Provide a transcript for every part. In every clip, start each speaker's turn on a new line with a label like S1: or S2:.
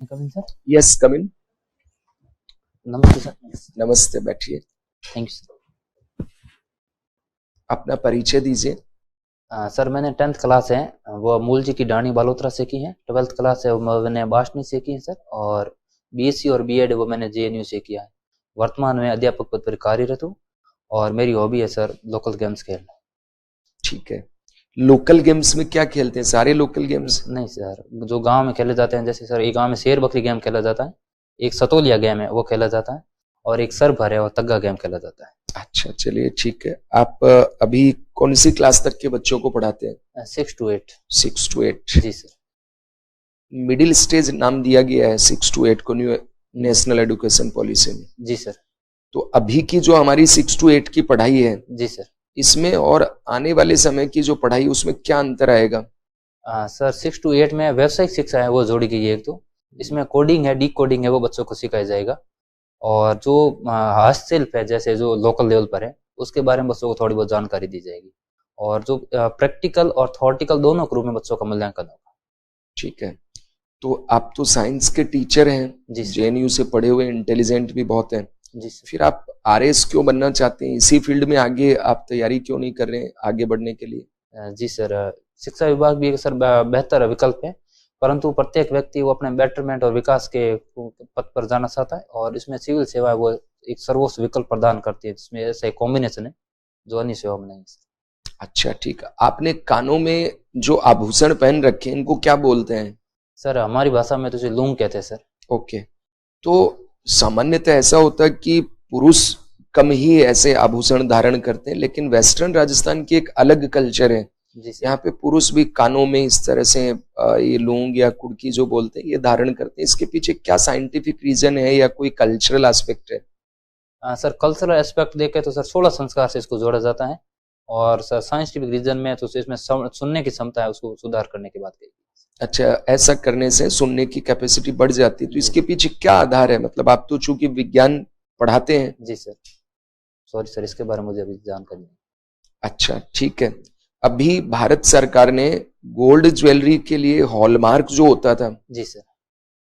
S1: Coming sir.
S2: Yes come इन।
S1: नमस्ते sir.
S2: नमस्ते, बैठिए।
S1: Thank you sir.
S2: अपना परिचय दीजिए।
S1: सर मैंने 10th क्लास है वो मूल जी की डाणी बालोतरा से की है। 12th क्लास है वो मैंने बाशनी से की है सर। और बीएससी और बीएड वो मैंने जेएनयू से किया है। वर्तमान में अध्यापक पद पर कार्यरत हूँ और मेरी हॉबी है सर लोकल गेम्स खेलना।
S2: ठीक है। लोकल गेम्स में क्या खेलते हैं? सारे लोकल गेम्स?
S1: नहीं सर, जो गांव में खेले जाते हैं, जैसे सर एक गांव में शेर बकरी गेम खेला जाता है, एक सतोलिया गेम है वो खेला जाता है, और एक सर भर है और तग्गा गेम खेला जाता है।
S2: अच्छा, चलिए ठीक है। आप अभी कौन सी क्लास तक के बच्चों को पढ़ाते हैं?
S1: 6 to 8।
S2: 6 to 8।
S1: जी सर।
S2: मिडिल स्टेज नाम दिया गया है 6 to 8 को न्यू नेशनल एजुकेशन पॉलिसी में।
S1: जी सर।
S2: तो अभी की जो हमारी 6 to 8 की पढ़ाई है,
S1: जी सर।
S2: इसमें और आने वाले समय की जो पढ़ाई, उसमें क्या अंतर आएगा?
S1: सर 6 to 8 में व्यावसायिक शिक्षा है वो जोड़ी गई है एक तो। इसमें कोडिंग है, डी कोडिंग है, वो बच्चों को सिखाया जाएगा। और जो हस्तशिल्प है, जैसे जो लोकल लेवल पर है, उसके बारे में बच्चों को थोड़ी बहुत जानकारी दी जाएगी। और जो प्रैक्टिकल और थॉरेटिकल दोनों ग्रुप में बच्चों का मूल्यांकन होगा।
S2: ठीक है। तो आप तो साइंस के टीचर हैं,
S1: जी सर।
S2: जेएनयू से पढ़े हुए, इंटेलिजेंट भी बहुत हैं।
S1: जी सर।
S2: फिर आप आरएस क्यों बनना चाहते हैं? इसी फील्ड में आगे आप तैयारी क्यों नहीं कर रहे हैं आगे बढ़ने के लिए?
S1: जी सर, शिक्षा विभाग भी एक सर बेहतर विकल्प है, परंतु प्रत्येक व्यक्ति वो अपने बेटरमेंट और विकास के पथ पर जाना चाहता है, और इसमें सिविल सेवा वो एक सर्वोच्च विकल्प प्रदान करती है, जिसमें ऐसा एक कॉम्बिनेशन है जो अन्य सेवा में नहीं है।
S2: अच्छा ठीक है। आपने कानों में जो आभूषण पहन रखे हैं, इनको क्या बोलते हैं?
S1: सर हमारी भाषा में तो इसे लूंग कहते हैं सर।
S2: ओके। तो सामान्यतः ऐसा होता है कि पुरुष कम ही ऐसे आभूषण धारण करते हैं, लेकिन वेस्टर्न राजस्थान की एक अलग कल्चर है।
S1: जी सर।
S2: यहाँ पे पुरुष भी कानों में इस तरह से ये लूंग या कुर्की जो बोलते हैं, ये धारण करते हैं। इसके पीछे क्या साइंटिफिक रीजन है या कोई कल्चरल एस्पेक्ट है?
S1: सर कल्चरल एस्पेक्ट देखें तो सर 16 संस्कार से इसको जोड़ा जाता है, और सर साइंटिफिक रीजन में तो इसमें सुनने की क्षमता है, उसको सुधार करने की बात कही।
S2: अच्छा, ऐसा करने से सुनने की कैपेसिटी बढ़ जाती है। तो इसके पीछे क्या आधार है? मतलब आप तो चूंकि विज्ञान पढ़ाते हैं।
S1: जी सर। सॉरी सर, इसके बारे में मुझे अभी जानकारी नहीं।
S2: अच्छा ठीक है। अभी भारत सरकार ने गोल्ड ज्वेलरी के लिए हॉलमार्क जो होता था,
S1: जी सर।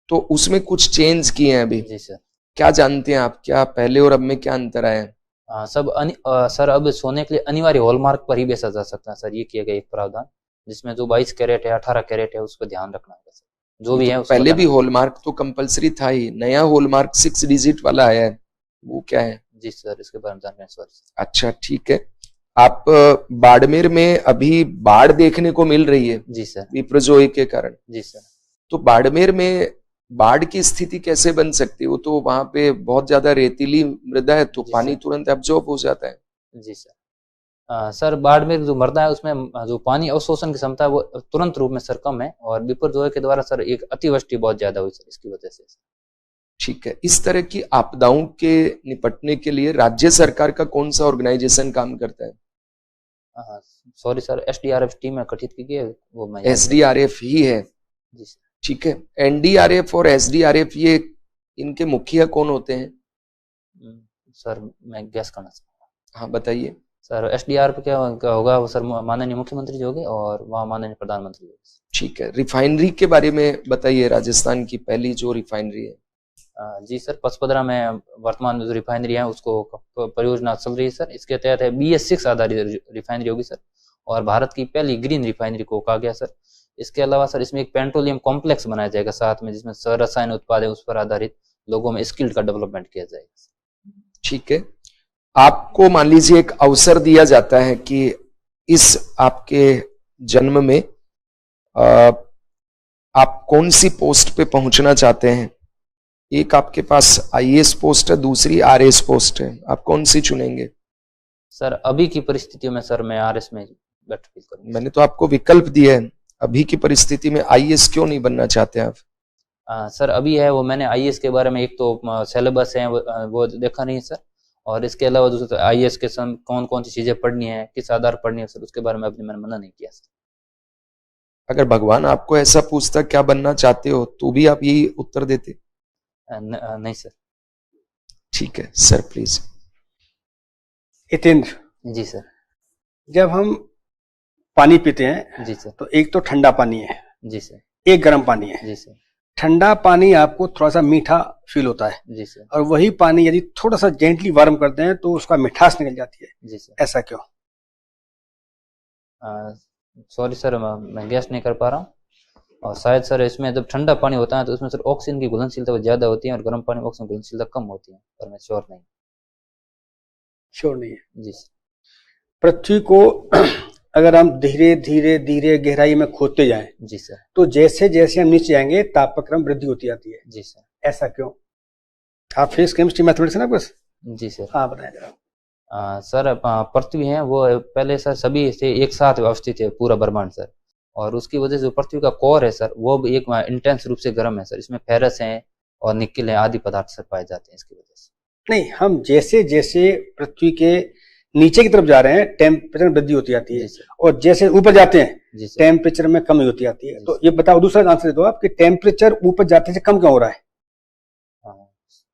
S2: तो उसमें कुछ चेंज किए हैं अभी।
S1: जी सर।
S2: क्या जानते हैं आप, क्या पहले और अब में क्या अंतर आया है?
S1: सर अब सोने के लिए अनिवार्य हॉलमार्क पर ही बेचा जा सकता है सर, ये किया गया एक प्रावधान, जिसमें जो 22 कैरेट है, 18 कैरेट है, उस पर ध्यान रखना होगा सर, जो भी
S2: तो
S1: है उसको
S2: पहले भी
S1: बताना।
S2: हॉलमार्क तो कंपलसरी था ही। नया हॉलमार्क 6 डिजिट वाला आया है, वो क्या है?
S1: जी सर, इसके बारे में जानकारी सॉरी सर।
S2: अच्छा ठीक है। आप बाड़मेर में अभी बाढ़ देखने को मिल रही है
S1: जी सर।
S2: विप्रजोय के कारण।
S1: जी सर।
S2: तो बाड़मेर में बाढ़ की स्थिति कैसे बन सकती है? वो तो वहां पे बहुत ज्यादा रेतीली मृदा है, तो
S1: जी
S2: पानी
S1: सर।
S2: तुरंत एब्जॉर्ब हो जाता है।
S1: जी सर। सर बाड़मेर जो मृदा है उसमें जो पानी अवशोषण की क्षमता है वो तुरंत रूप में सर कम है, और बिपरजोय के द्वारा सर एक अतिवृष्टि बहुत ज्यादा हुई सर, इसकी वजह से।
S2: ठीक है। इस तरह की आपदाओं के निपटने के लिए राज्य सरकार का कौन सा ऑर्गेनाइजेशन काम करता है?
S1: सॉरी सर, एसडीआरएफ टीम है गठित की गई है, वो मैं
S2: एसडीआरएफ ही है।
S1: जी सर।
S2: ठीक है। एनडीआरएफ और एसडीआरएफ, ये इनके मुखिया कौन होते हैं?
S1: सर मैं गैस करना चाहूँगा।
S2: हाँ बताइए।
S1: सर एसडीआरएफ क्या होगा वो सर, माननीय मुख्यमंत्री जी होंगे, और वहाँ माननीय प्रधानमंत्री होंगे।
S2: ठीक है। रिफाइनरी के बारे में बताइए। राजस्थान की पहली जो रिफाइनरी है।
S1: जी सर, पचपदरा में वर्तमान जो रिफाइनरी है उसको परियोजना चल रही है सर। इसके तहत है BS6 आधारित रिफाइनरी होगी सर, और भारत की पहली ग्रीन रिफाइनरी को कहा गया सर। इसके अलावा सर इसमें एक पेट्रोलियम कॉम्प्लेक्स बनाया जाएगा साथ में, जिसमें सर रसायन उत्पाद है उस पर आधारित लोगों में स्किल्ड का डेवलपमेंट किया जाएगा।
S2: ठीक है। आपको मान लीजिए एक अवसर दिया जाता है कि इस आपके जन्म में आप कौन सी पोस्ट पे पहुंचना चाहते हैं। एक आपके पास आईएएस पोस्ट है, दूसरी आरएस पोस्ट है, आप कौन सी चुनेंगे?
S1: सर अभी की परिस्थितियों में सर मैं आरएस में बेटर फील करूंगा।
S2: मैंने तो आपको विकल्प दिया है। अभी की परिस्थिति में आईएएस क्यों नहीं बनना चाहते आप?
S1: सर अभी है वो, मैंने आईएएस के बारे में एक तो सिलेबस है वो देखा नहीं है सर, और इसके अलावा दूसरे आईएएस के कौन कौन सी चीजें पढ़नी है, किस आधार पढ़नी है सर, उसके बारे में अभी मैंने मना नहीं किया सर।
S2: अगर भगवान आपको ऐसा पूछता क्या बनना चाहते हो, तो भी आप यही उत्तर देते?
S1: नहीं सर।
S2: ठीक है sir, please.
S3: Hitendra
S1: ji sir.
S3: जब हम पानी पीते हैं
S1: जी सर।
S3: तो एक तो ठंडा पानी है,
S1: जी सर।
S3: एक गर्म पानी है।
S1: जी सर।
S3: ठंडा पानी आपको थोड़ा सा मीठा फील होता है,
S1: जी सर।
S3: और वही पानी यदि थोड़ा सा जेंटली वार्म करते हैं तो उसका मिठास निकल जाती है,
S1: जी सर।
S3: ऐसा क्यों?
S1: सॉरी सर, मैं गैस नहीं कर पा रहा हूँ। और शायद सर इसमें जब ठंडा पानी होता है तो उसमें सर ऑक्सीजन की घुलनशीलता ज़्यादा होती है और गर्म पानी में ऑक्सीजन की घुलनशीलता कम होती है, पर मैं श्योर नहीं।
S3: श्योर नहीं है।
S1: जी सर।
S3: पृथ्वी को अगर हम धीरे धीरे धीरे गहराई में खोदते जाएं
S1: जी सर।
S3: तो जैसे जैसे हम नीचे जाएंगे तापक्रम वृद्धि होती जाती है,
S1: जी सर।
S3: ऐसा क्यों? आप फिजिक्स केमिस्ट्री मैथमेटिक्स है ना बस?
S1: जी सर।
S3: हाँ बताएं जरा।
S1: सर पृथ्वी है वो पहले सर सभी से एक साथ व्यवस्थित है पूरा ब्रह्मांड सर, और उसकी वजह से जो पृथ्वी का कोर है सर वो भी एक इंटेंस रूप से गर्म है सर। इसमें फेरस है और निकिल है आदि पदार्थ सर पाए जाते हैं इसकी वजह से।
S3: नहीं, हम जैसे जैसे पृथ्वी के नीचे की तरफ जा रहे हैं टेम्परेचर में वृद्धि होती जाती है, और जैसे ऊपर जाते हैं टेम्परेचर में कमी होती जाती है। तो ये बताओ, दूसरा आंसर दे दो आप कि टेम्परेचर ऊपर जाते से कम क्यों हो रहा है?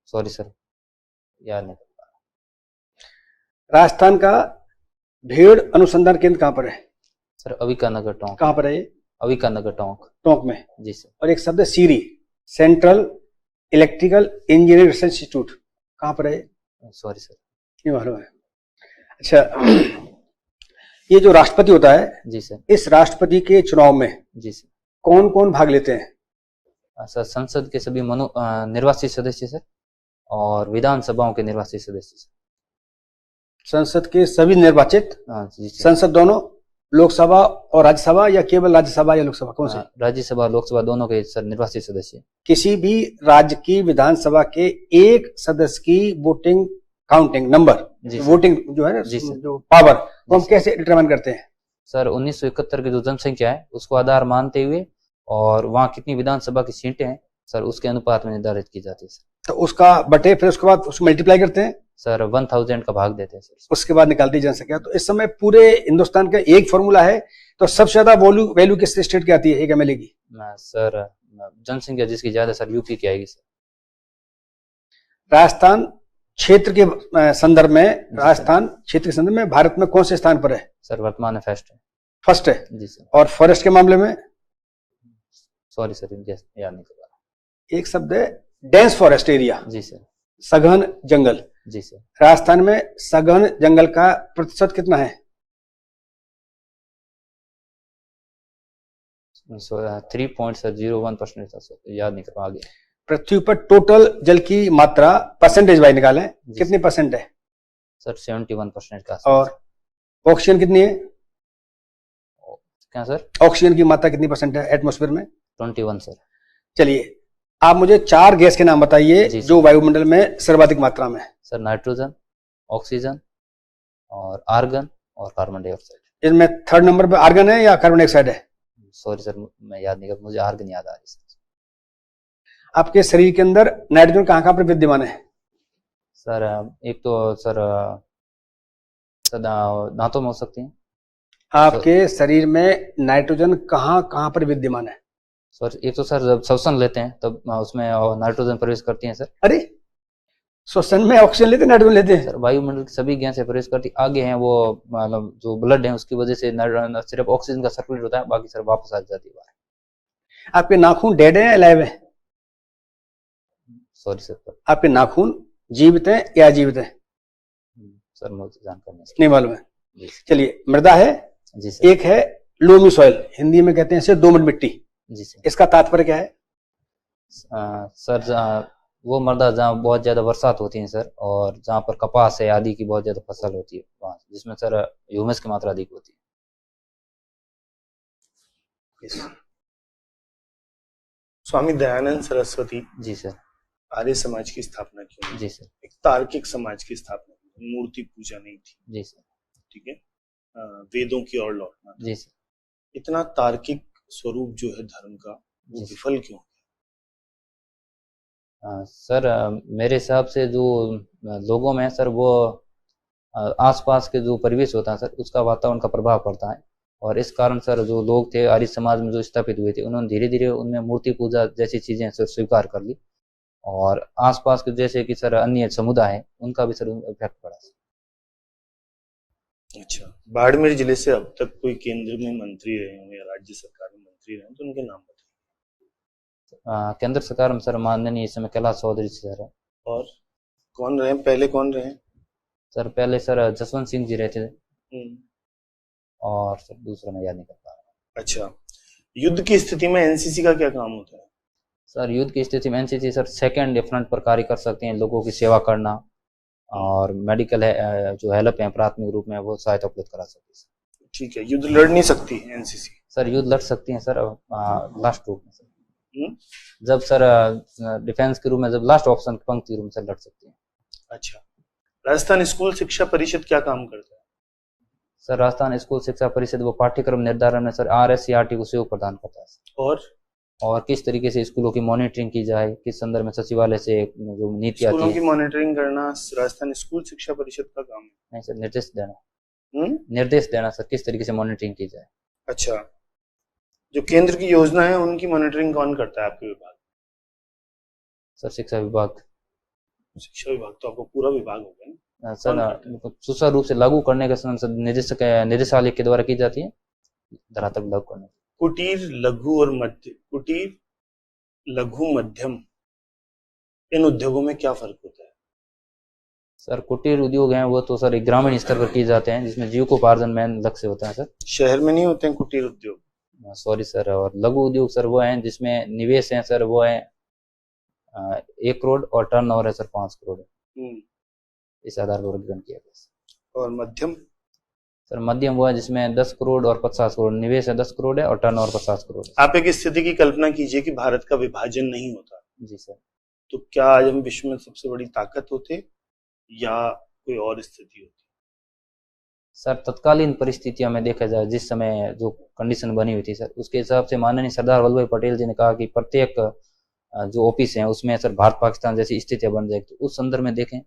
S1: सॉरी सर, याद नहीं।
S3: राजस्थान का भेड़ अनुसंधान केंद्र कहाँ पर है?
S1: सर अविकानगर टोंक।
S3: कहाँ पर है ये?
S1: अविकानगर टोंक।
S3: टोंक में।
S1: जी सर।
S3: और एक शब्द है CEERI, central electrical engineering research institute, कहाँ पर है?
S1: सॉरी सर,
S3: ये मालूम है? अच्छा, ये जो राष्ट्रपति होता है,
S1: जी सर,
S3: इस राष्ट्रपति के चुनाव में
S1: जी सर,
S3: कौन कौन भाग लेते हैं?
S1: सर संसद के सभी निर्वाचित सदस्य सर, और विधानसभाओं के निर्वाचित सदस्य सर।
S3: संसद के सभी निर्वाचित?
S1: जी सर।
S3: संसद दोनों, लोकसभा और राज्यसभा, या केवल राज्यसभा या लोकसभा, कौन से?
S1: राज्यसभा लोकसभा दोनों के सर निर्वाचित सदस्य।
S3: किसी भी राज्य की विधानसभा के एक सदस्य की वोटिंग काउंटिंग नंबर, वोटिंग जो है ना, जो पावर, तो हम कैसे डिटरमाइन करते हैं?
S1: सर 1971 की जो जनसंख्या है उसको आधार मानते हुए और वहाँ कितनी विधानसभा की सीटें हैं सर उसके अनुपात में निर्धारित की जाती है सर।
S3: तो उसका बटे फिर उसके बाद उसको मल्टीप्लाई करते हैं
S1: सर, 1000 का भाग देते हैं सर,
S3: उसके बाद निकालती जनसंख्या। तो इस समय पूरे हिंदुस्तान का एक फॉर्मूला है, तो सबसे ज्यादा वैल्यू किस स्टेट की आती है एक एमएलए की?
S1: सर जनसंख्या जिसकी ज्यादा सर यूपी की आएगी सर।
S3: राजस्थान क्षेत्र के संदर्भ में, राजस्थान क्षेत्र के संदर्भ में भारत में कौन से स्थान पर है?
S1: सर वर्तमान में
S3: फर्स्ट है।
S1: जी सर।
S3: और फॉरेस्ट के मामले में?
S1: सॉरी सर, याद नहीं कर रहा।
S3: एक शब्द है डेंस फॉरेस्ट एरिया।
S1: जी सर।
S3: सघन जंगल।
S1: जी सर।
S3: राजस्थान में सघन जंगल का प्रतिशत कितना है?
S1: 3.01% याद नहीं कर पा आगे।
S3: पृथ्वी पर टोटल जल की मात्रा परसेंटेज वाइज निकालें, कितनी परसेंट है?
S1: सर 71% का।
S3: और ऑक्सीजन कितनी है?
S1: क्या सर?
S3: ऑक्सीजन की मात्रा कितनी परसेंट है एटमॉस्फेयर में?
S1: 21 सर।
S3: चलिए, आप मुझे 4 गैस के नाम बताइए जो वायुमंडल में सर्वाधिक मात्रा में है।
S1: सर नाइट्रोजन, ऑक्सीजन और आर्गन और कार्बन डाइऑक्साइड।
S3: इसमें थर्ड नंबर पे आर्गन है या कार्बन डाइऑक्साइड है?
S1: सॉरी सर, मैं याद नहीं कर, मुझे आर्गन याद आ रही है।
S3: आपके शरीर के अंदर नाइट्रोजन कहाँ कहाँ पर विद्यमान है?
S1: सर एक तो सर दांतों में हो सकती है।
S3: आपके शरीर में नाइट्रोजन कहाँ कहाँ पर विद्यमान है?
S1: सर एक तो सर जब श्वसन लेते हैं तब उसमें नाइट्रोजन प्रवेश करती है सर।
S3: अरे, श्वसन में ऑक्सीजन लेते हैं, नाइट्रोजन लेते हैं?
S1: सर वायुमंडल की सभी गैसें प्रवेश करती आगे हैं, वो मतलब जो ब्लड है उसकी वजह से सिर्फ ऑक्सीजन का सर्कुलेट होता है, बाकी सर वापस आ जाती है बाहर।
S3: आपके नाखून डेड है या लाइव है?
S1: सॉरी सर,
S3: आपके नाखून जीवित हैं या जीवित हैं?
S1: सर मुझे जानकारी
S3: नहीं मालूम है। चलिए, मृदा है
S1: जी सर।
S3: एक है लोमी सॉइल, हिंदी में कहते हैं इसे दोमट मिट्टी।
S1: जी सर।
S3: इसका तात्पर्य क्या है?
S1: सर वो मृदा जहाँ बहुत ज्यादा बरसात होती है सर, और जहाँ पर कपास है आदि की बहुत ज्यादा फसल होती है वहाँ, जिसमें सर ह्यूमस की मात्रा अधिक होती है।
S4: स्वामी दयानंद सरस्वती
S1: जी सर
S4: आर्य समाज की स्थापना की।
S1: जी सर।
S4: एक तार्किक समाज की स्थापना की, मूर्ति पूजा नहीं थी।
S1: जी सर।
S4: ठीक है, वेदों की ओर लौटना।
S1: जी सर।
S4: इतना तार्किक स्वरूप जो है धर्म का, वो विफल क्यों?
S1: सर मेरे हिसाब से जो लोगों में सर वो आसपास के जो परिवेश होता है सर उसका वातावरण का प्रभाव पड़ता है, और इस कारण सर जो लोग थे आर्य समाज में जो स्थापित हुए थे उन्होंने धीरे धीरे उनमें मूर्ति पूजा जैसी चीजें सर स्वीकार कर ली, और आसपास के जैसे कि सर अन्य समुदाय है उनका भी सर इफेक्ट पड़ा।
S4: अच्छा, बाड़मेर जिले से अब तक कोई केंद्र में मंत्री रहे हों या राज्य सरकार में मंत्री रहे तो उनके नाम बताइए।
S1: केंद्र सरकार में सर माननीय इस समय कैलाश चौधरी सर है।
S4: और कौन रहे, पहले कौन रहे?
S1: सर पहले सर जसवंत सिंह जी रहते थे,
S4: हम्म,
S1: और सर दूसरा मैं याद नहीं कर पा रहा।
S4: अच्छा, युद्ध की स्थिति में एनसीसी का क्या काम होता है?
S1: सर युद्ध की स्थिति में एनसीसी सर सेकंड फ्रंट पर कार्य कर सकते हैं, लोगों की सेवा करना और मेडिकल जो हेल्प है प्राथमिक रूप में वो सहायता उपलब्ध करा सकती है।
S4: ठीक है, युद्ध लड़ नहीं सकती एनसीसी?
S1: सर युद्ध लड़ सकती हैं सर लास्ट रूप में सर,
S4: हम्म,
S1: जब सर डिफेंस के रूप में, जब लास्ट ऑप्शन पंक्ति रूप में सर लड़ सकती हैं। अच्छा,
S4: राजस्थान स्कूल शिक्षा परिषद क्या काम करता है?
S1: सर राजस्थान स्कूल शिक्षा परिषद वो पाठ्यक्रम निर्धारण में सर RSCRT को सहयोग प्रदान करता है। और किस तरीके से स्कूलों की मॉनिटरिंग की जाए, किस संदर्भ में सचिवालय से जो नीति आती है।
S4: स्कूलों की मॉनिटरिंग करना राजस्थान स्कूल शिक्षा परिषद का काम है?
S1: नहीं सर, निर्देश देना। निर्देश देना सर, किस तरीके से मॉनिटरिंग की जाए।
S4: अच्छा, जो केंद्र की योजना है उनकी मॉनिटरिंग कौन करता है आपके विभाग?
S1: सर शिक्षा विभाग।
S4: शिक्षा विभाग तो आपको पूरा विभाग हो गया ना
S1: सर, सुचारू रूप से लागू करने का निदेशक निदेशालय के द्वारा की जाती है, धरातल लागू करने।
S4: कुटीर लघु और मध्य, कुटीर लघु मध्यम, इन उद्योगों में क्या फर्क होता है?
S1: सर कुटीर उद्योग हैं वो तो सर एक ग्रामीण स्तर पर किए जाते हैं, जिसमें जीविकोपार्जन मेन लक्ष्य होता है सर।
S4: शहर में नहीं होते हैं कुटीर उद्योग?
S1: Sorry sir. और लघु उद्योग सर वो हैं जिसमें निवेश है सर, वो है 1 करोड़ और टर्नओवर है सर 5 करोड़ है। इस आधार पर वर्गीकरण किया गया।
S4: और मध्यम?
S1: सर मध्यम वो है जिसमें 10 करोड़ और 50 करोड़, निवेश है 10 करोड़ है और टर्नओवर 50 करोड़ है।
S4: आप एक स्थिति की कल्पना कीजिए कि भारत का विभाजन नहीं होता।
S1: जी सर।
S4: तो क्या आज हम विश्व में सबसे बड़ी ताकत होते या कोई और स्थिति होती?
S1: सर तत्कालीन परिस्थितियों में देखा जाए, जिस समय जो कंडीशन बनी हुई थी सर, उसके हिसाब से माननीय सरदार वल्लभ भाई पटेल जी ने कहा कि प्रत्येक जो ऑफिस है उसमें सर भारत पाकिस्तान जैसी स्थितियां बन जाएगी। तो उस संदर्भ में देखें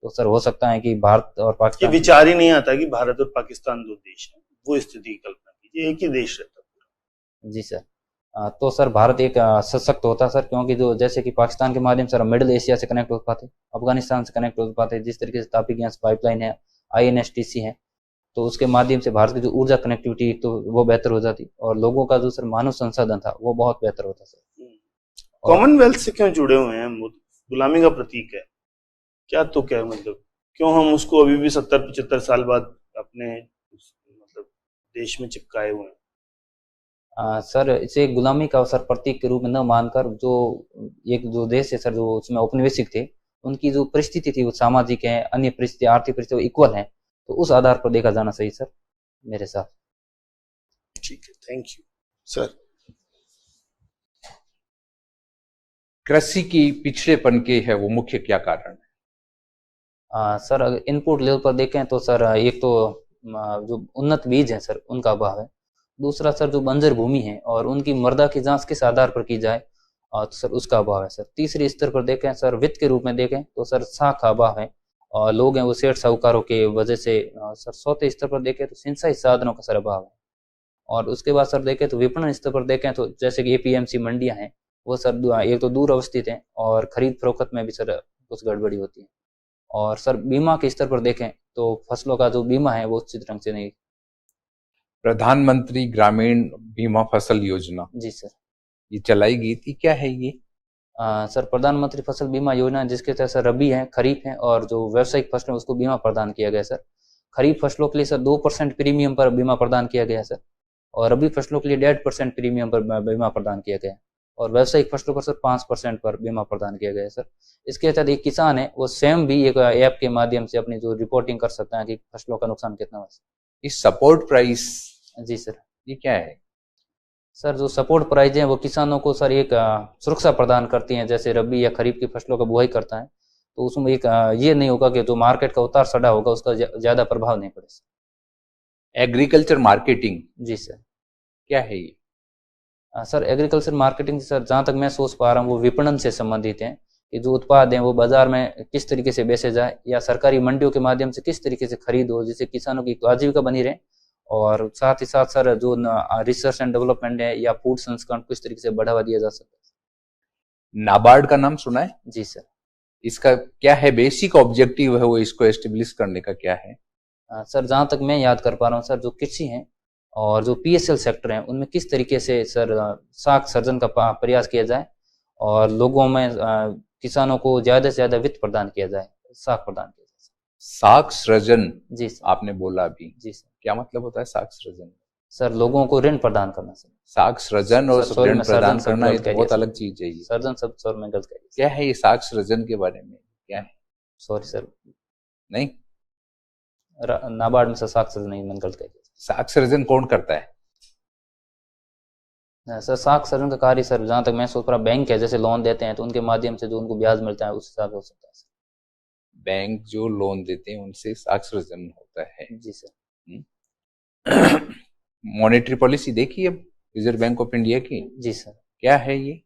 S1: तो सर हो सकता है कि भारत और पाकिस्तान,
S4: ये विचार ही नहीं आता कि भारत और पाकिस्तान दो देश हैं, वो स्थिति की कल्पना कीजिए, एक ही देश रहता पूरा।
S1: जी सर। तो सर भारत एक सशक्त होता सर, क्योंकि जो जैसे कि पाकिस्तान के माध्यम से मिडिल एशिया से कनेक्ट हो पाते, अफगानिस्तान से कनेक्ट हो पाते, जिस तरीके से तापी गैस पाइपलाइन है, INSTC है, तो उसके माध्यम से भारत की जो ऊर्जा कनेक्टिविटी तो वो बेहतर हो जाती और लोगों का जो सर मानव संसाधन था वो बहुत बेहतर होता सर।
S4: कॉमनवेल्थ से क्यों जुड़े हुए हैं? गुलामी का प्रतीक है क्या? तो क्या मतलब क्यों हम उसको अभी भी 70-75 साल बाद अपने मतलब देश में चिपकाए हुए हैं?
S1: सर इसे गुलामी का सर प्रतीक के रूप में न मानकर, जो एक जो देश है सर जो उसमें औपनिवेशिक थे, उनकी जो परिस्थिति थी वो सामाजिक है, अन्य परिस्थिति, आर्थिक परिस्थिति इक्वल है, तो उस आधार पर देखा जाना सही सर मेरे साथ।
S4: ठीक है, थैंक यू सर।
S5: कृषि की पिछड़ेपन के है वो मुख्य क्या कारण है?
S1: सर अगर इनपुट लेवल पर देखें तो सर एक तो जो उन्नत बीज है सर उनका अभाव है। दूसरा सर जो बंजर भूमि है और उनकी मृदा की जांच किस आधार पर की जाए, तो सर उसका अभाव है सर। तीसरे स्तर पर देखें सर, वित्त के रूप में देखें तो सर साख का अभाव है और लोग हैं वो सेठ साहूकारों के वजह से। सर चौथे स्तर पर देखें तो सिंचाई साधनों का सर अभाव है। और उसके बाद सर देखें तो विपणन स्तर पर देखें तो जैसे कि APMC मंडियां हैं वो सर एक तो दूर अवस्थित हैं और खरीद फरोख्त में भी सर कुछ गड़बड़ी होती है। और सर बीमा के स्तर पर देखें तो फसलों का जो बीमा है वो उचित ढंग से नहीं।
S5: प्रधानमंत्री ग्रामीण बीमा फसल योजना,
S1: जी सर,
S5: ये चलाई गई थी, क्या है ये?
S1: सर प्रधानमंत्री फसल बीमा योजना जिसके तहत सर रबी है, खरीफ है और जो व्यावसायिक फसलें उसको बीमा प्रदान किया गया सर। खरीफ फसलों के लिए सर 2% प्रीमियम पर बीमा प्रदान किया गया सर और रबी फसलों के लिए 1.5% प्रीमियम पर बीमा प्रदान किया गया और व्यावसायिक फसलों पर सर 5% पर बीमा प्रदान किया गया है सर। इसके तहत एक किसान है वो स्वयं भी एक ऐप के माध्यम से अपनी जो रिपोर्टिंग कर सकता है कि फसलों का नुकसान कितना हुआ।
S5: इस सपोर्ट प्राइस,
S1: जी सर,
S5: ये क्या है?
S1: सर जो सपोर्ट प्राइज है वो किसानों को सर एक सुरक्षा प्रदान करती हैं। जैसे रबी या खरीफ की फसलों का बुआई करता है तो उसमें एक ये नहीं होगा कि जो मार्केट का उतार चढ़ाव होगा उसका ज्यादा प्रभाव नहीं पड़े।
S5: एग्रीकल्चर मार्केटिंग,
S1: जी सर,
S5: क्या है ये?
S1: सर एग्रीकल्चर मार्केटिंग सर जहाँ तक मैं सोच पा रहा हूँ वो विपणन से संबंधित है कि जो उत्पाद हैं वो बाजार में किस तरीके से बेचे जाए या सरकारी मंडियों के माध्यम से किस तरीके से खरीद हो जिससे किसानों की आजीविका बनी रहे और साथ ही साथ सर जो रिसर्च एंड डेवलपमेंट है या फूड संस्करण किस तरीके से बढ़ावा दिया जा सकता है।
S5: नाबार्ड का नाम सुना है?
S1: जी सर।
S5: इसका क्या है बेसिक ऑब्जेक्टिव है वो इसको एस्टेब्लिश करने का क्या है?
S1: सर जहाँ तक मैं याद कर पा रहा हूँ सर जो कृषि है और जो PSL सेक्टर है उनमें किस तरीके से सर साख सर्जन का प्रयास किया जाए और लोगों में किसानों को ज्यादा से ज्यादा वित्त प्रदान किया जाए, साख प्रदान किया जाए।
S5: साख सृजन
S1: जी सर।
S5: आपने बोला अभी,
S1: जी सर।
S5: क्या मतलब होता है साख सृजन?
S1: सर लोगों को ऋण प्रदान करना सर।
S5: साख सृजन और
S1: सर,
S5: ऋण प्रदान
S1: सर्जन
S5: करना ये
S1: शब्द
S5: तो
S1: गलत
S5: बहुत
S1: कह दिया
S5: अलग चीज है। ये
S1: सर्जन शब्द सर में गलत कह दिया।
S5: क्या है ये साख सृजन के बारे में क्या है?
S1: सॉरी सर,
S5: नहीं,
S1: नाबार्ड में सर साख सृजन नहीं, मैंने गलत कह दिया।
S5: साख सृजन कौन करता है?
S1: सर साख सृजन का कार्य सर जहाँ तक मैं सोच पा रहा, बैंक है जैसे लोन देते हैं तो उनके माध्यम से जो उनको ब्याज मिलता है उस हिसाब से हो सकता है सर।
S5: बैंक जो लोन देते हैं उनसे साख सृजन होता है।
S1: जी सर।
S5: मॉनेटरी पॉलिसी देखी है रिजर्व बैंक ऑफ इंडिया की?
S1: जी सर।
S5: क्या है ये?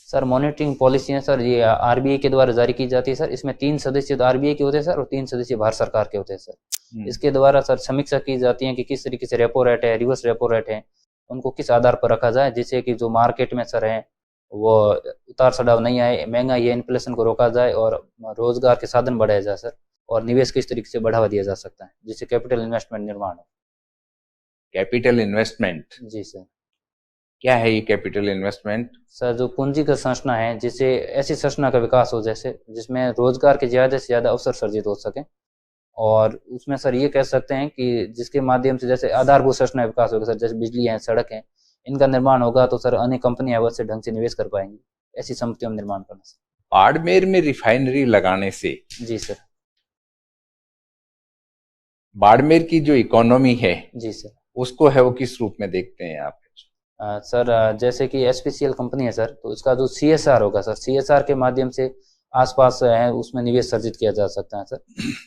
S1: सर मॉनिटरिंग पॉलिसी है सर, ये आरबीआई के द्वारा जारी की जाती है सर। इसमें 3 सदस्य तो आरबीआई के होते हैं सर और 3 सदस्य भारत सरकार के होते हैं सर। इसके द्वारा सर समीक्षा की जाती है कि किस तरीके से रेपो रेट है, रिवर्स रेपो रेट है, उनको किस आधार पर रखा जाए जिससे कि जो मार्केट में सर है वो उतार चढ़ाव नहीं आए, महंगाई या इन्फ्लेशन को रोका जाए और रोजगार के साधन बढ़ाया जाए सर, और निवेश किस तरीके से बढ़ावा दिया जा सकता है जिससे कैपिटल इन्वेस्टमेंट निर्माण हो।
S5: Capital investment?
S1: जी सर।
S5: क्या है ये कैपिटल इन्वेस्टमेंट?
S1: सर जो पूंजीगत संरचना है, जिससे ऐसी संरचना का विकास हो जैसे जिसमें रोजगार के ज्यादा से ज्यादा अवसर सर्जित हो सके, और उसमें सर ये कह सकते हैं कि जिसके माध्यम से जैसे आधारभूत संरचना विकास होगा सर, जैसे बिजली है, सड़क है, इनका निर्माण होगा तो सर अन्य कंपनियां वैसे ढंग से निवेश कर पाएंगी, ऐसी संपत्तियों में निर्माण करना सर।
S5: बाड़मेर में रिफाइनरी लगाने से
S1: जी सर।
S5: बाड़मेर की जो इकोनॉमी है
S1: जी सर।
S5: उसको है वो किस रूप में देखते हैं आप?
S1: सर जैसे कि एसपीसीएल कंपनी है सर, तो इसका जो सीएसआर होगा सर, सीएसआर के माध्यम से आसपास है उसमें निवेश सर्जित किया जा सकता है सर।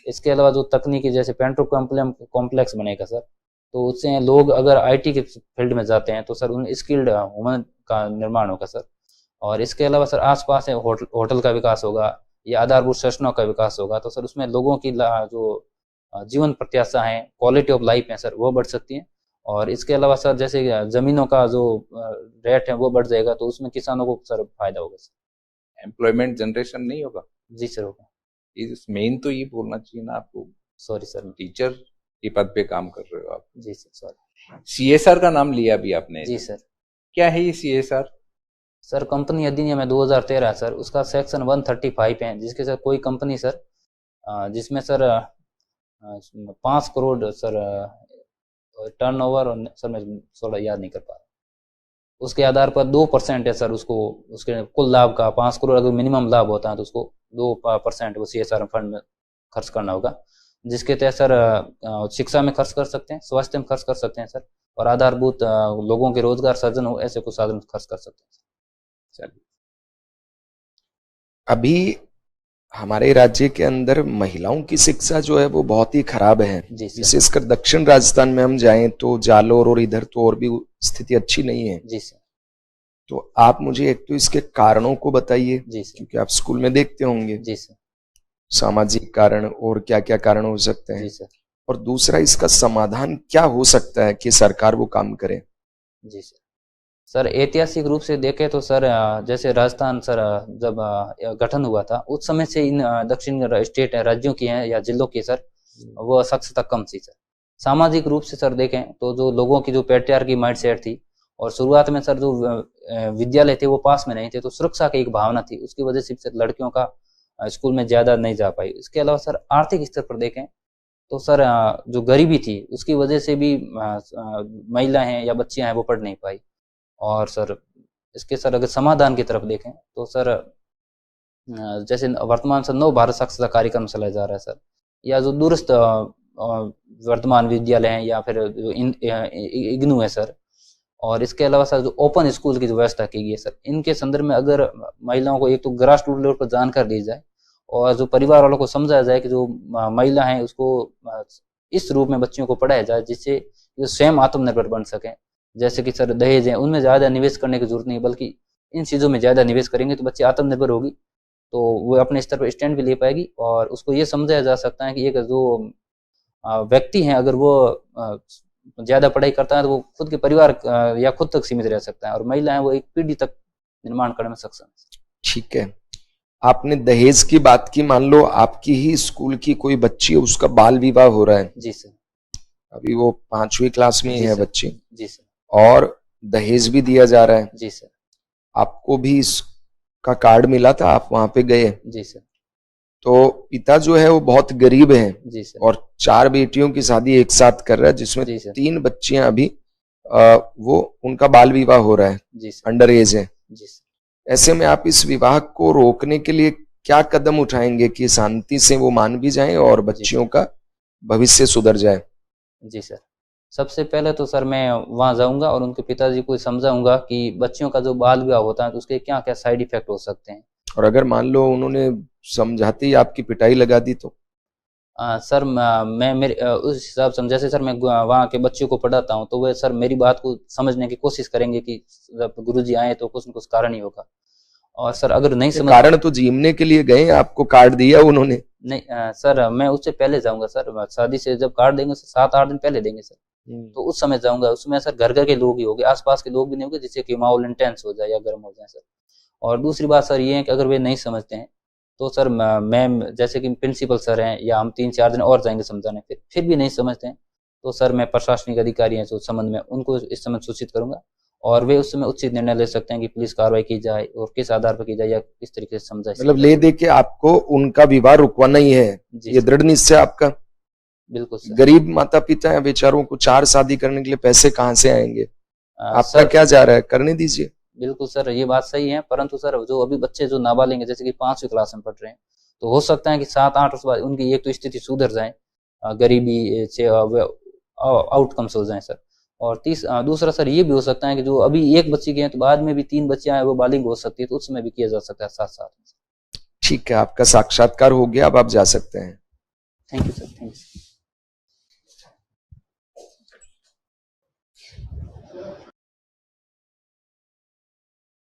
S1: इसके अलावा जो तकनीकी जैसे पेट्रोकेमिकल कॉम्प्लेक्स बनेगा सर, तो उससे लोग अगर आईटी के फील्ड में जाते हैं तो सर उन स्किल्ड वुमन का निर्माण होगा सर। और इसके अलावा सर आसपास है होटल का विकास होगा या आधारभूत संरचनाओं का विकास होगा, तो सर उसमें लोगों की जो जीवन प्रत्याशा है, क्वालिटी ऑफ लाइफ है सर, वो बढ़ सकती है। और इसके अलावा सर जैसे जमीनों का जो रेट है वो बढ़ जाएगा तो उसमें किसानों को सर फायदा होगा सर।
S5: एम्प्लॉयमेंट जनरेशन नहीं होगा?
S1: जी सर होगा।
S5: मेन तो ये बोलना चाहिए ना आपको।
S1: Sorry sir.
S5: टीचर के पद पे काम कर रहे हो आप।
S1: जी सर सॉरी।
S5: सीएसआर का नाम लिया अभी आपने।
S1: जी सर।
S5: क्या है ये सीएसआर?
S1: सर कंपनी अधिनियम है 2013 सर, उसका सेक्शन 135 है जिसके सर कोई कंपनी सर जिसमें सर 5 करोड़ सर टर्नओवर, और सर मैं थोड़ा याद नहीं कर पा रहा, उसके आधार पर 2% है सर उसको, उसके कुल लाभ का 5 करोड़ अगर मिनिमम लाभ होता है तो उसको 2% वो सीएसआर फंड में खर्च करना होगा, जिसके तहत सर शिक्षा में खर्च कर सकते हैं, स्वास्थ्य में खर्च कर सकते हैं सर, और आधारभूत लोगों के रोजगार सर्जन हो ऐसे कुछ साधन खर्च कर सकते हैं। चलिए,
S2: अभी हमारे राज्य के अंदर महिलाओं की शिक्षा जो है वो बहुत ही खराब है। विशेषकर दक्षिण राजस्थान में हम जाएं तो जालोर और इधर तो और भी स्थिति अच्छी नहीं है।
S1: जी सर।
S2: तो आप मुझे एक तो इसके कारणों को बताइए, क्योंकि आप स्कूल में देखते होंगे।
S1: जी सर।
S2: सामाजिक कारण और क्या क्या कारण हो सकते हैं।
S1: जी सर।
S2: और दूसरा इसका समाधान क्या हो सकता है कि सरकार वो काम करे।
S1: जी सर। सर ऐतिहासिक रूप से देखें तो सर जैसे राजस्थान सर जब गठन हुआ था उस समय से इन दक्षिण स्टेट राज्यों की हैं या जिलों की सर वो साक्षरता कम थी सर। सामाजिक रूप से सर देखें तो जो लोगों की जो पैट्रियार्की माइंड सेट थी, और शुरुआत में सर जो विद्यालय थे वो पास में नहीं थे तो सुरक्षा की एक भावना थी, उसकी वजह से सर लड़कियों का स्कूल में ज्यादा नहीं जा पाई। इसके अलावा सर आर्थिक स्तर पर देखें तो सर जो गरीबी थी उसकी वजह से भी महिलाएं हैं या बच्चियां हैं वो पढ़ नहीं पाई। और सर इसके सर अगर समाधान की तरफ देखें तो सर जैसे वर्तमान सर 9 भारत साक्षरता कार्यक्रम चलाया जा रहा है सर, या जो दूरस्थ वर्तमान विद्यालय हैं या फिर जो इग्नू है सर, और इसके अलावा सर जो ओपन स्कूल की जो व्यवस्था की गई है सर, इनके संदर्भ में अगर महिलाओं को एक तो ग्रास रूट लेवल पर जानकारी दी जाए और जो परिवार वालों को समझाया जाए कि जो महिला है उसको इस रूप में बच्चियों को पढ़ाया जाए जिससे जो स्वयं आत्मनिर्भर बन सके। जैसे कि सर दहेज है उनमें ज्यादा निवेश करने की जरूरत नहीं, बल्कि इन चीजों में ज्यादा निवेश करेंगे तो बच्ची आत्मनिर्भर होगी तो वो अपने स्तर पर स्टैंड भी ले पाएगी। और उसको ये समझाया जा सकता है कि एक जो व्यक्ति है अगर वो ज्यादा पढ़ाई करता है तो वो खुद के परिवार या खुद तक सीमित रह सकता है, और महिला है वो एक पीढ़ी तक निर्माण करने में सक्षम है।
S2: ठीक है, आपने दहेज की बात की, मान लो आपकी ही स्कूल की कोई बच्ची है, उसका बाल विवाह हो रहा है।
S1: जी सर।
S2: अभी वो 5वीं क्लास में है बच्ची।
S1: जी सर।
S2: और दहेज भी दिया जा रहा है।
S1: जी सर।
S2: आपको भी इस का कार्ड मिला था, आप वहां पे गए?
S1: जी सर।
S2: तो पिता जो है वो बहुत गरीब है
S1: जी सर।
S2: और 4 बेटियों की शादी एक साथ कर रहा है, जिसमें 3 बच्चियां अभी वो उनका बाल विवाह हो रहा है,
S1: जी सर।
S2: अंडर एज है।
S1: जी सर।
S2: ऐसे में आप इस विवाह को रोकने के लिए क्या कदम उठाएंगे कि शांति से वो मान भी जाएं और बच्चियों का भविष्य सुधर जाए?
S1: जी सर, सबसे पहले तो सर मैं वहां जाऊंगा और उनके पिताजी को समझाऊंगा कि बच्चियों का जो बाल विवाह होता है तो उसके क्या क्या साइड इफेक्ट हो सकते हैं।
S2: और अगर मान लो उन्होंने समझाते ही आपकी पिटाई लगा दी तो?
S1: सर मैं मेरे उस हिसाब से जैसे सर मैं वहाँ के बच्चों को पढ़ाता हूँ तो वे सर मेरी बात को समझने की कोशिश करेंगे कि जब गुरुजी आए तो कुछ न कुछ कारण ही होगा। और सर अगर नहीं समझ,
S2: कारण तो जीमने के लिए गए, आपको कार्ड दिया उन्होंने?
S1: नहीं सर, मैं उससे पहले जाऊंगा सर, शादी से जब कार्ड देंगे 7-8 दिन पहले देंगे सर, तो उस समय जाऊंगा। उसमें सर घर घर के लोग ही होंगे, आसपास के लोग भी नहीं होंगे जिससे कि माहौल इंटेंस हो जाए या गर्म हो जाए सर। और दूसरी बात सर ये है कि अगर वे नहीं समझते हैं तो सर मैं जैसे कि प्रिंसिपल सर हैं या हम 3-4 दिन और जाएंगे समझाने, फिर भी नहीं समझते हैं तो सर मैं प्रशासनिक अधिकारी हैं जो संबंध में उनको इस समय सूचित करूंगा और वे उस समय उचित निर्णय ले सकते हैं कि पुलिस कार्रवाई की जाए और किस आधार पर की जाए या किस तरीके से समझाए।
S2: मतलब ले दे के आपको उनका विवाह रुकवाना ही है, ये दृढ़ निश्चय आपका?
S1: बिल्कुल सर।
S2: गरीब माता पिता है बेचारों को 4 शादी करने के लिए पैसे कहाँ से आएंगे? आपका क्या जा रहा है, करने दीजिए।
S1: बिल्कुल सर, ये बात सही है, परंतु सर जो अभी बच्चे जो नाबालिग हैं जैसे कि 5वीं क्लास में पढ़ रहे हैं तो हो सकता है कि 7-8 वर्ष बाद उनकी एक तो स्थिति सुधर जाए, गरीबी से आउटकम्स हो जाए सर। और दूसरा सर ये भी हो सकता है कि जो अभी एक बच्ची की है तो बाद में भी 3 बच्चियां हैं वो बालिग हो सकती है, तो उसमें भी किया जा सकता है साथ साथ।
S2: ठीक है, आपका साक्षात्कार हो गया, अब आप जा सकते हैं।
S1: Thank you sir, thank you.